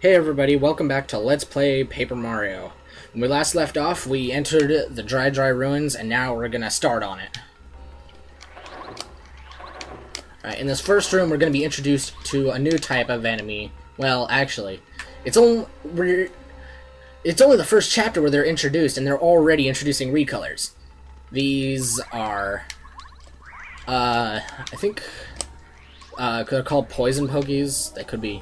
Hey everybody, welcome back to Let's Play Paper Mario. When we last left off, we entered the Dry Ruins, and now we're gonna start on it. Alright, in this first room, we're gonna be introduced to a new type of enemy. Well, actually, it's only the first chapter where they're introduced, and they're already introducing recolors. These are, I think, they're called poison pokies. They could be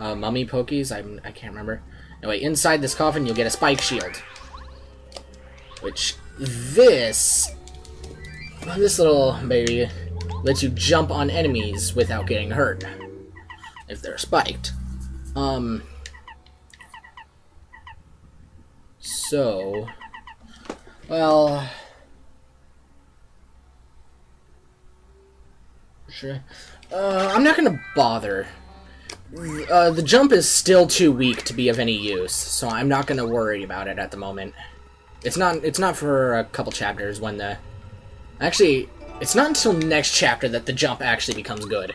mummy pokies. I can't remember. Anyway, inside this coffin you'll get a spike shield, which this little baby lets you jump on enemies without getting hurt if they're spiked. So, well, sure. I'm not gonna bother. The jump is still too weak to be of any use, so I'm not gonna worry about it at the moment. It's not for a couple chapters when the... Actually, it's not until next chapter that the jump actually becomes good.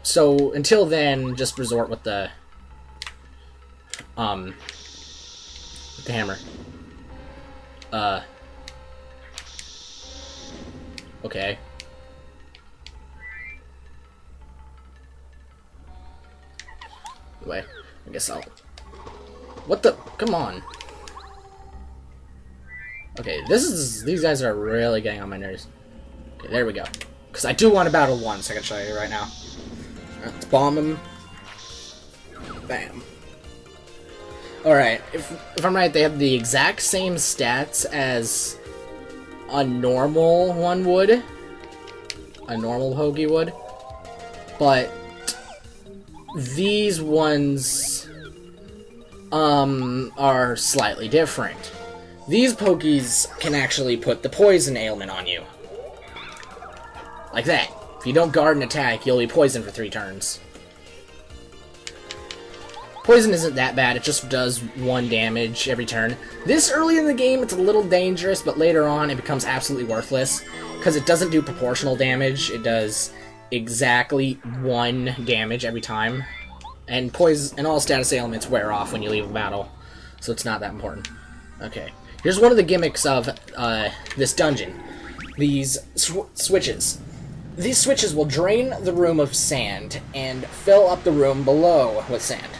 So, until then, just resort with the hammer. Okay. Anyway, I guess I'll... What the... Come on. Okay, these guys are really getting on my nerves. Okay, there we go. Because I do want to battle once, I can show you right now. Let's bomb him. Bam. Alright, if I'm right, they have the exact same stats as a normal one would. A normal Hoagie would. But these ones are slightly different. These pokies can actually put the poison ailment on you. Like that. If you don't guard an attack, you'll be poisoned for 3 turns. Poison isn't that bad, it just does 1 damage every turn. This early in the game, it's a little dangerous, but later on it becomes absolutely worthless, because it doesn't do proportional damage, it does exactly 1 damage every time. And poison and all status ailments wear off when you leave a battle, so it's not that important. Okay, here's one of the gimmicks of this dungeon. These switches. These switches will drain the room of sand and fill up the room below with sand.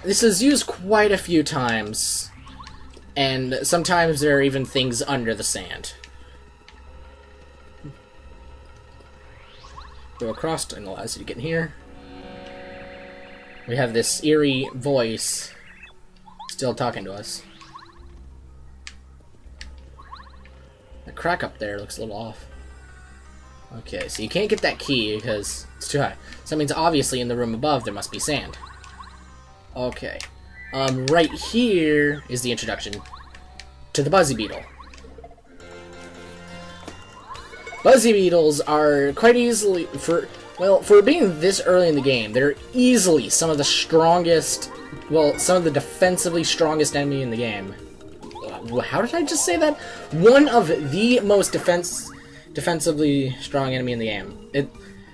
This is used quite a few times, and sometimes there are even things under the sand. Go across and allows you to get in here. We have this eerie voice still talking to us. The crack up there looks a little off. Okay, so you can't get that key because it's too high. So that means obviously in the room above there must be sand. Okay. Right here is the introduction to the Buzzy Beetle. Buzzy Beetles are quite easily, for being this early in the game, they're easily some of the strongest, some of the defensively strongest enemy in the game. How did I just say that? One of the most defensively strong enemy in the game.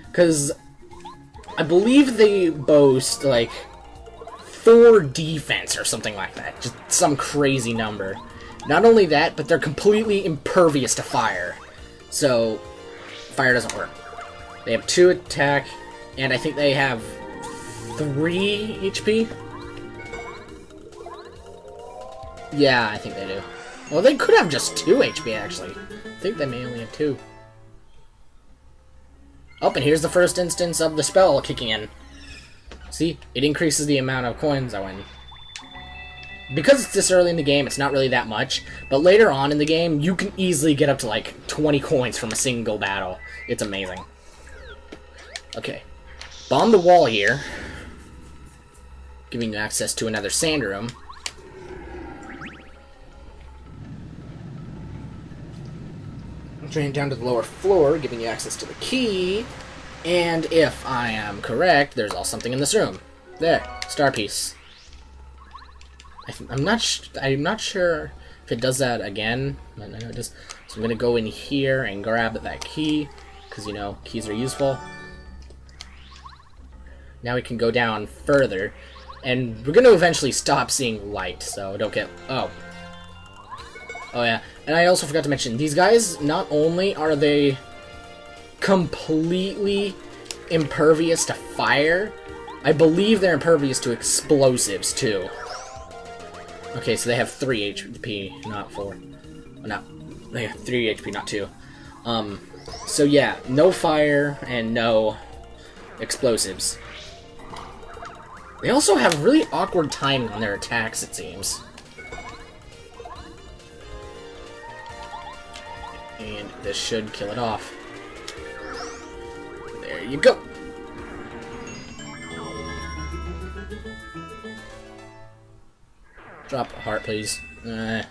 Because I believe they boast, like, 4 defense or something like that. Just some crazy number. Not only that, but they're completely impervious to fire. So, fire doesn't work. They have 2 attack, and I think they have 3 HP? Yeah, I think they do. Well, they could have just 2 HP, actually. I think they may only have 2. Oh, and here's the first instance of the spell kicking in. See? It increases the amount of coins I win. Because it's this early in the game, it's not really that much, but later on in the game, you can easily get up to, like, 20 coins from a single battle. It's amazing. Okay. Bomb the wall here, giving you access to another sand room. Drain it down to the lower floor, giving you access to the key. And if I am correct, there's also something in this room. There, star piece. I'm not sure if it does that again. I know it does. So I'm gonna go in here and grab that key, because you know keys are useful. Now we can go down further. And we're going to eventually stop seeing light, so don't get... Oh. Oh, yeah. And I also forgot to mention, these guys, not only are they completely impervious to fire, I believe they're impervious to explosives, too. Okay, so they have 3 HP, not 4. No, they have 3 HP, not 2. So yeah, no fire and no explosives. They also have really awkward timing on their attacks, it seems. And this should kill it off. There you go! Drop a heart, please. So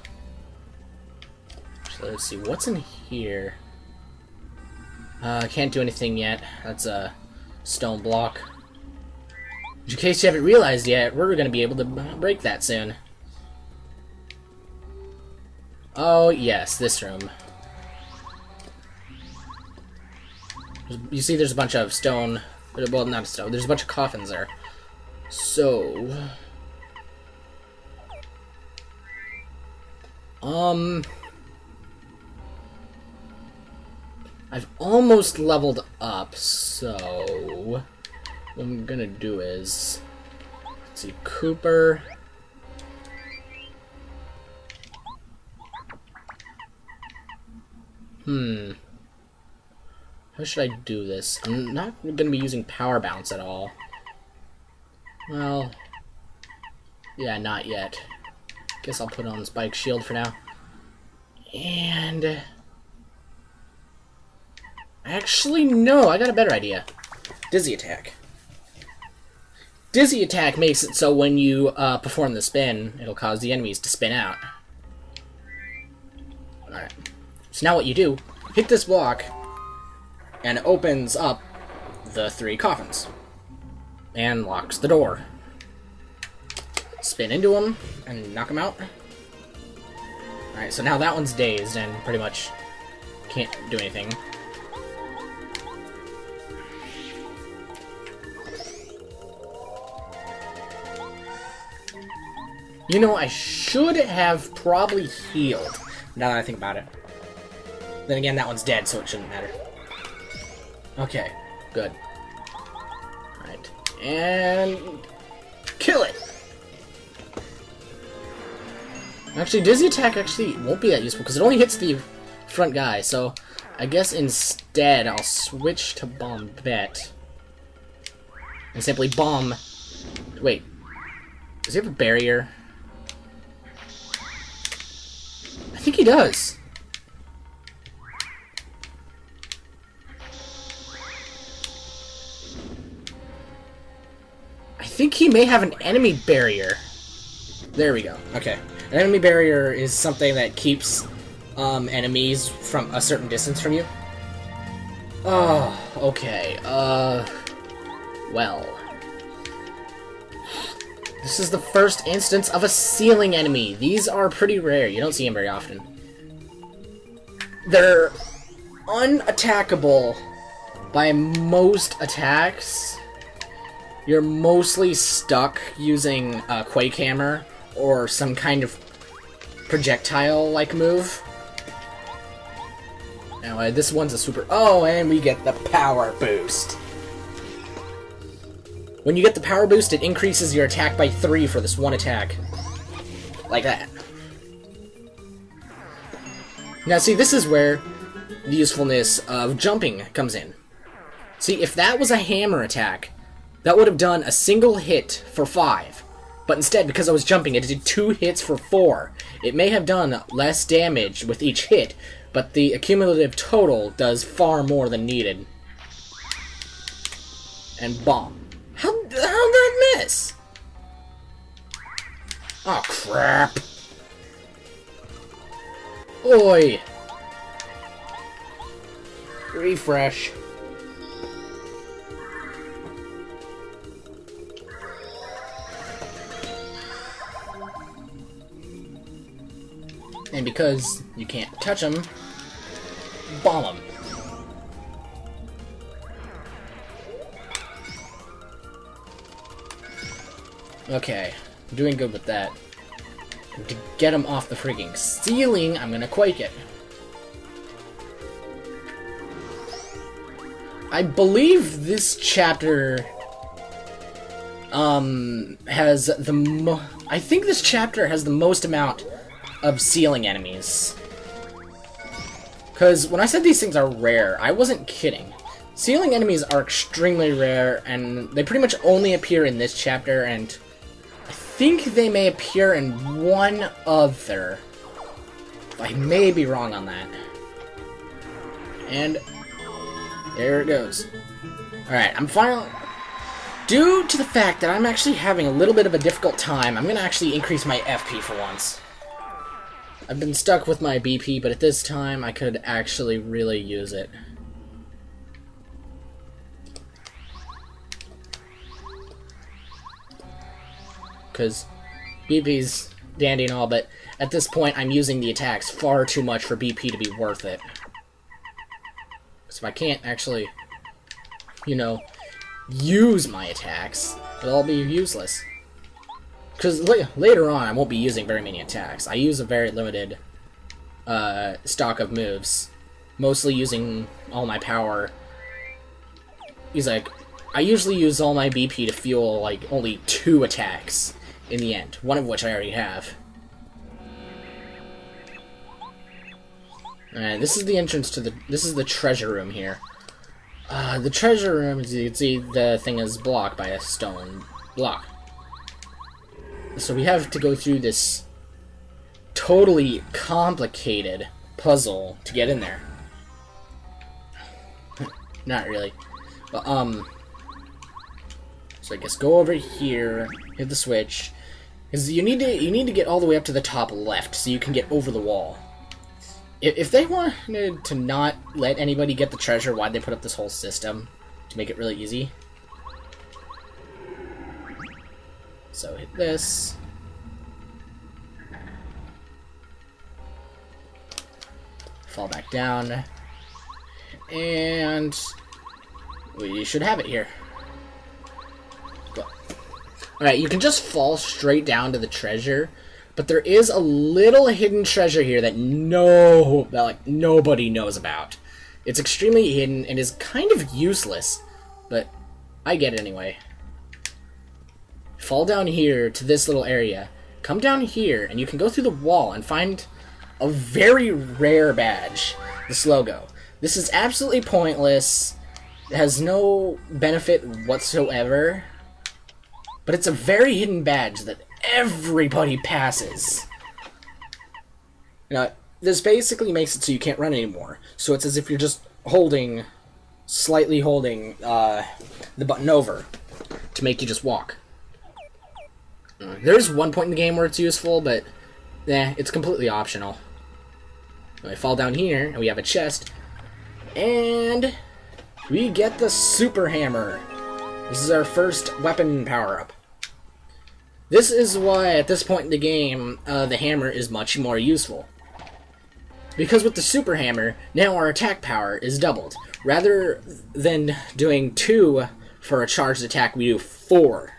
let's see, what's in here? Can't do anything yet. That's a stone block. In case you haven't realized yet, we're going to be able to break that soon. Oh, yes, this room. You see there's a bunch of stone... Well, not stone. There's a bunch of coffins there. So... I've almost leveled up, so... What I'm gonna do is... Let's see, Cooper... How should I do this? I'm not gonna be using Power Bounce at all. Well... Yeah, not yet. Guess I'll put on Spike Shield for now. And... Actually, no, I got a better idea. Dizzy Attack. Dizzy Attack makes it so when you perform the spin, it'll cause the enemies to spin out. Alright. So now what you do, hit this block, and it opens up the 3 coffins. And locks the door. Spin into them, and knock them out. Alright, so now that one's dazed, and pretty much can't do anything. You know, I should have probably healed, now that I think about it. Then again, that one's dead, so it shouldn't matter. Okay, good. Alright, and... kill it! Actually, Dizzy Attack actually won't be that useful, because it only hits the front guy, so... I guess instead, I'll switch to Bombette. And simply bomb... Wait. Does he have a barrier? I think he does. I think he may have an enemy barrier. There we go. Okay. An enemy barrier is something that keeps enemies from a certain distance from you. Oh, okay. Well. This is the first instance of a ceiling enemy. These are pretty rare. You don't see them very often. They're unattackable by most attacks. You're mostly stuck using a Quake Hammer or some kind of projectile-like move. Anyway, this one's a super... Oh, and we get the power boost. When you get the power boost, it increases your attack by 3 for this one attack. Like that. Now see, this is where the usefulness of jumping comes in. See, if that was a hammer attack, that would have done a single hit for 5. But instead, because I was jumping, it did 2 hits for 4. It may have done less damage with each hit, but the accumulative total does far more than needed. And bomb. How'd that miss? Oh, crap. Oi. Refresh. And because you can't touch them, bomb them. Okay, I'm doing good with that. And to get him off the freaking ceiling, I'm gonna Quake it. I believe this chapter has the I think this chapter has the most amount of ceiling enemies. Because when I said these things are rare, I wasn't kidding. Ceiling enemies are extremely rare, and they pretty much only appear in this chapter, and I think they may appear in one other. I may be wrong on that. And there it goes. Alright, I'm finally... Due to the fact that I'm actually having a little bit of a difficult time, I'm going to actually increase my FP for once. I've been stuck with my BP, but at this time I could actually really use it. Because BP's dandy and all, but at this point I'm using the attacks far too much for BP to be worth it. So if I can't actually, you know, use my attacks, it'll all be useless. Because later on I won't be using very many attacks. I use a very limited stock of moves. Mostly using all my power. I usually use all my BP to fuel like only 2 attacks in the end. One of which I already have. Alright, this is the entrance to this is the treasure room here. The treasure room, as you can see, the thing is blocked by a stone block. So we have to go through this totally complicated puzzle to get in there. Not really. But, so I guess go over here, hit the switch. Because you need to get all the way up to the top left so you can get over the wall. If they wanted to not let anybody get the treasure, why'd they put up this whole system? To make it really easy. So hit this. Fall back down. And we should have it here. Alright, you can just fall straight down to the treasure, but there is a little hidden treasure here that nobody knows about. It's extremely hidden and is kind of useless, but I get it anyway. Fall down here to this little area. Come down here, and you can go through the wall and find a very rare badge, the Slogo. This is absolutely pointless. It has no benefit whatsoever. But it's a very hidden badge that everybody passes. Now, this basically makes it so you can't run anymore. So it's as if you're just slightly holding the button over to make you just walk. There's one point in the game where it's useful, but it's completely optional. I fall down here, and we have a chest, and we get the Super Hammer. This is our first weapon power-up. This is why, at this point in the game, the hammer is much more useful. Because with the Super Hammer, now our attack power is doubled. Rather than doing 2 for a charged attack, we do 4.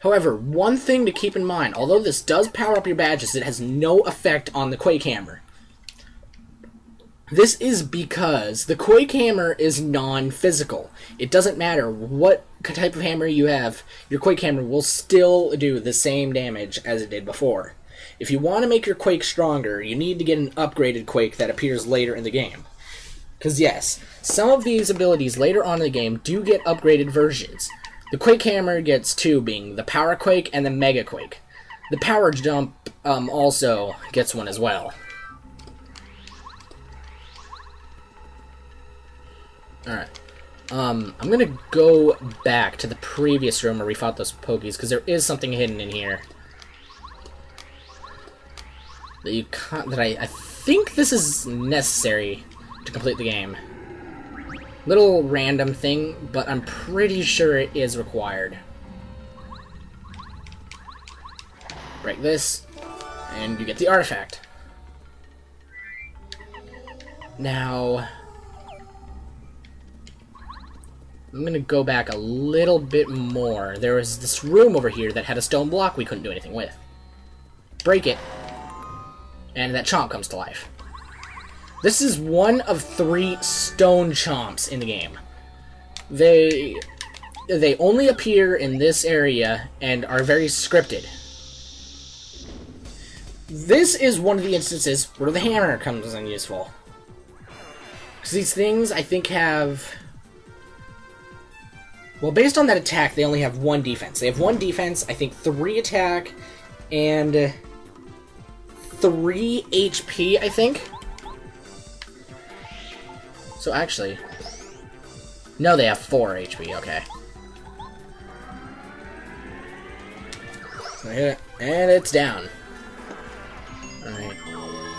However, one thing to keep in mind, although this does power up your badges, it has no effect on the Quake Hammer. This is because the Quake Hammer is non-physical. It doesn't matter what type of hammer you have, your Quake Hammer will still do the same damage as it did before. If you want to make your Quake stronger, you need to get an upgraded Quake that appears later in the game. Because yes, some of these abilities later on in the game do get upgraded versions. The Quake Hammer gets 2, being the Power Quake and the Mega Quake. The Power Jump also gets one as well. Alright. I'm gonna go back to the previous room where we fought those Pokies, because there is something hidden in here. I think this is necessary to complete the game. Little random thing, but I'm pretty sure it is required. Break this, and you get the artifact. Now... I'm gonna go back a little bit more. There was this room over here that had a stone block we couldn't do anything with. Break it, and that chomp comes to life. This is one of 3 stone chomps in the game. They only appear in this area and are very scripted. This is one of the instances where the hammer comes in useful. Because these things, I think, have... Well, based on that attack, they only have 1 defense. They have 1 defense, I think 3 attack, and 3 HP, I think. So actually... No, they have 4 HP, okay. So hit it, and it's down. Alright.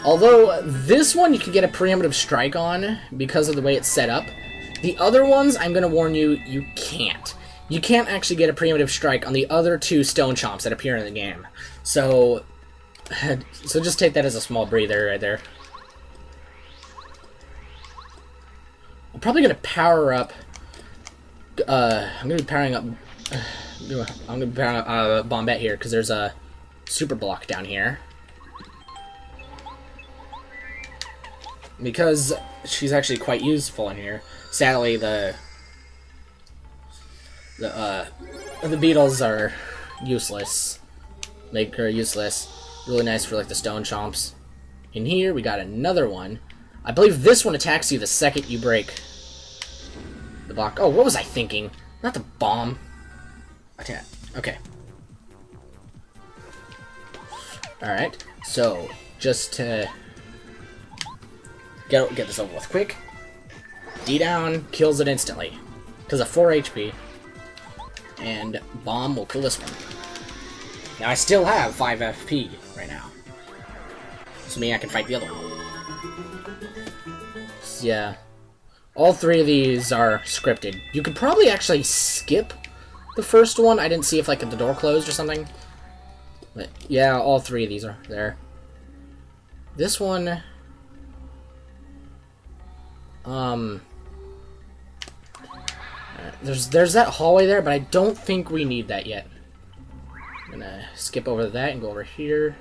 Although, this one you can get a preemptive strike on because of the way it's set up. The other ones, I'm going to warn you, you can't. You can't actually get a preemptive strike on the other 2 stone chomps that appear in the game. So just take that as a small breather right there. I'm probably going to power up... I'm going to be powering up... I'm going to be powering up Bombette here, because there's a super block down here. Because she's actually quite useful in here. Sadly, the beetles are useless. Make her useless. Really nice for like the stone chomps. In here, we got another one. I believe this one attacks you the second you break the block. Oh, what was I thinking? Not the bomb. Attack. Okay. Alright, so just to get this over with quick. D down kills it instantly because of 4 HP, and bomb will kill this one. Now I still have 5 FP right now, so meaning I can fight the other one. So, yeah, all 3 of these are scripted. You could probably actually skip the first one. I didn't see if like the door closed or something, but yeah, all 3 of these are there. This one, there's that hallway there, but I don't think we need that yet. I'm gonna skip over that and go over here.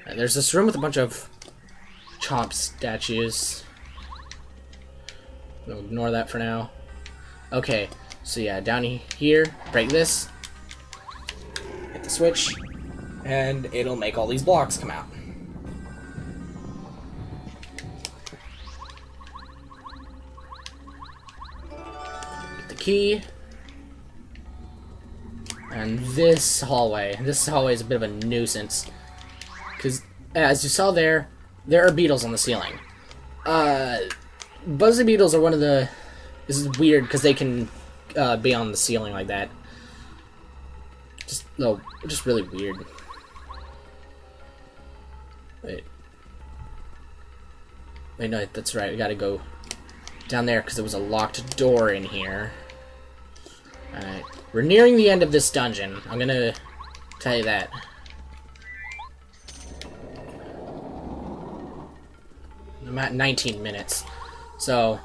And there's this room with a bunch of chomp statues. We'll ignore that for now. Okay, so yeah, down here, break this, hit the switch, and it'll make all these blocks come out. Key, and this hallway is a bit of a nuisance because, as you saw there are beetles on the ceiling. Buzzy beetles are one of the... This is weird because they can be on the ceiling like that. Just really weird. Wait, no, that's right, we gotta go down there because there was a locked door in here. Alright, we're nearing the end of this dungeon. I'm gonna tell you that. I'm at 19 minutes. So,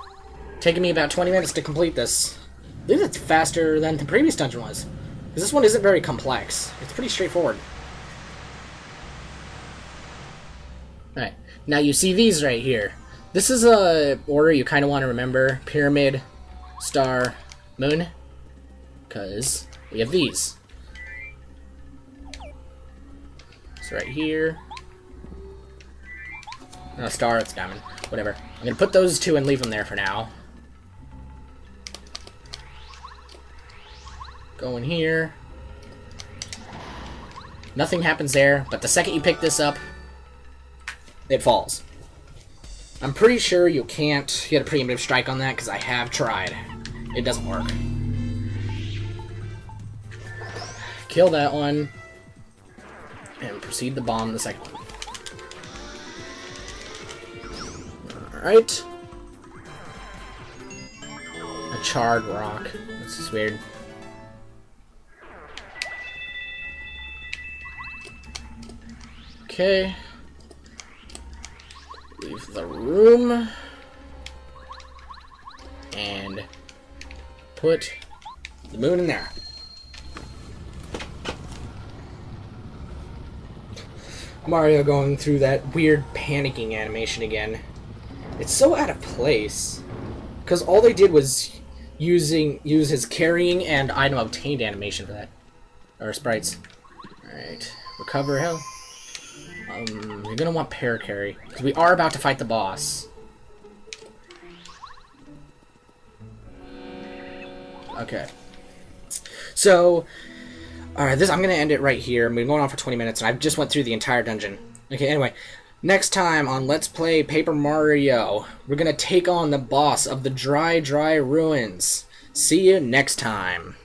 taking me about 20 minutes to complete this. I believe it's faster than the previous dungeon was. Because this one isn't very complex. It's pretty straightforward. Alright, now you see these right here. This is a order you kind of want to remember. Pyramid, star, moon. Because we have these. So right here. No, star, it's diamond. Whatever. I'm going to put those 2 and leave them there for now. Go in here. Nothing happens there, but the second you pick this up, it falls. I'm pretty sure you can't get a preemptive strike on that because I have tried. It doesn't work. Kill that one, and proceed to bomb the second one. Alright. A charred rock. This is weird. Okay. Leave the room. put the moon in there. Mario going through that weird panicking animation again. It's so out of place. Because all they did was use his carrying and item obtained animation for that. Or sprites. Alright. Recover hell. You're gonna want pair carry. Because we are about to fight the boss. Okay. So, alright, I'm gonna end it right here. I've been going on for 20 minutes, and I just went through the entire dungeon. Okay, anyway. Next time on Let's Play Paper Mario, we're gonna take on the boss of the Dry Ruins. See you next time.